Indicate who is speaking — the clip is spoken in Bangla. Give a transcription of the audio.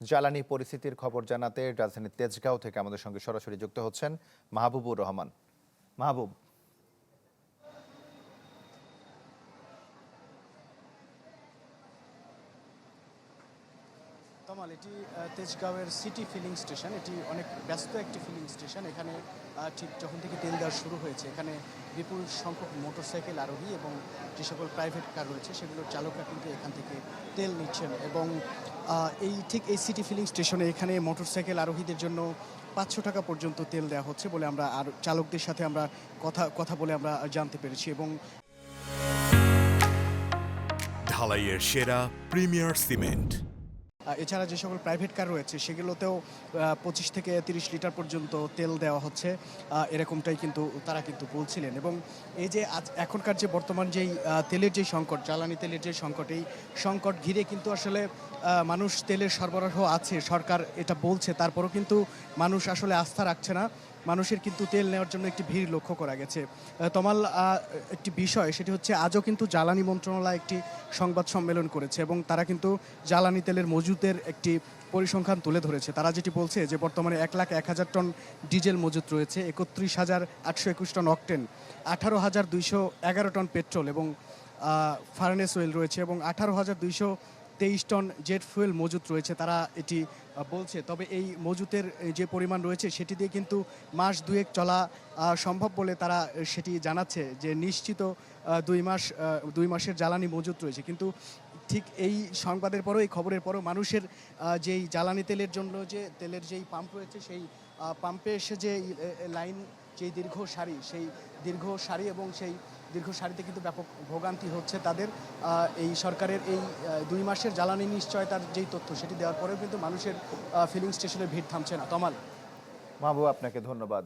Speaker 1: জ্বালানি পরিস্থিতির খবর জানাতে রাজধানীর তেজগাঁও থেকে আমাদের সঙ্গে সরাসরি যুক্ত হচ্ছেন মাহবুবুর রহমান। মাহবুব,
Speaker 2: তমাল, এটি তেজগাঁওয়ের সিটি ফিলিং স্টেশন। এটি অনেক ব্যস্ত একটি ফিলিং স্টেশন। এখানে ঠিক যখন থেকে তেল দেওয়া শুরু হয়েছে, এখানে বিপুল সংখ্যক মোটরসাইকেল আরোহী এবং যে সকল প্রাইভেট কার রয়েছে সেগুলোর চালকরা কিন্তু এখান থেকে তেল নিচ্ছেন। এবং এই সিটি ফিলিং স্টেশনে এখানে মোটরসাইকেল আরোহীদের জন্য 500 টাকা পর্যন্ত তেল দেওয়া হচ্ছে বলে আমরা আর চালকদের সাথে আমরা কথা বলে আমরা জানতে পেরেছি। এবং
Speaker 3: ঢালাইয়ের সেরা প্রিমিয়ার সিমেন্ট।
Speaker 2: এছাড়া যে সকল প্রাইভেট কার রয়েছে সেগুলোতেও 25 থেকে 30 লিটার পর্যন্ত তেল দেওয়া হচ্ছে, এরকমটাই কিন্তু তারা কিন্তু বলছিলেন। এবং এই যে এখনকার যে বর্তমান যেই তেলের যে সংকট, জ্বালানি তেলের যে সংকট, এই সংকট ঘিরে কিন্তু আসলে মানুষ তেলের সরবরাহ আছে, সরকার এটা বলছে, তারপরও কিন্তু মানুষ আসলে আস্থা রাখছে না। মানুষের কিন্তু তেল নেওয়ার জন্য একটি ভিড় লক্ষ্য করা গেছে। তমাল, একটি বিষয় সেটি হচ্ছে আজও কিন্তু জ্বালানি মন্ত্রণালয় একটি সংবাদ সম্মেলন করেছে এবং তারা কিন্তু জ্বালানি তেলের মজুতের একটি পরিসংখ্যান তুলে ধরেছে। তারা যেটি বলছে যে বর্তমানে 1,01,000 টন ডিজেল মজুত রয়েছে, 31,821 টন অকটেন, 18,211 টন পেট্রোল এবং ফার্নেস অয়েল রয়েছে এবং 18,223 টন জেট ফুয়েল মজুত রয়েছে। তারা এটি বলছে। তবে এই মজুতের যে পরিমাণ রয়েছে সেটি দিয়ে কিন্তু মাস দুয়েক চলা সম্ভব বলে তারা সেটি জানাচ্ছে যে নিশ্চিত 2 মাসের জ্বালানি মজুত রয়েছে। কিন্তু ঠিক এই সংবাদের পরও, এই খবরের পরও মানুষের যেই জ্বালানি তেলের জন্য যে তেলের যেই পাম্প রয়েছে সেই পাম্পে এসে যে লাইন, যেই দীর্ঘ সারি, সেই দীর্ঘ সারি এবং সেই দীর্ঘ সারিতে কিন্তু ব্যাপক ভোগান্তি হচ্ছে তাদের। এই সরকারের এই 2 মাসের জ্বালানি নিশ্চয়তার যেই তথ্য সেটি দেওয়ার পরেও কিন্তু মানুষের ফিলিং স্টেশনে ভিড় থামছে না। তমাল,
Speaker 1: মাহবুব আপনাকে ধন্যবাদ।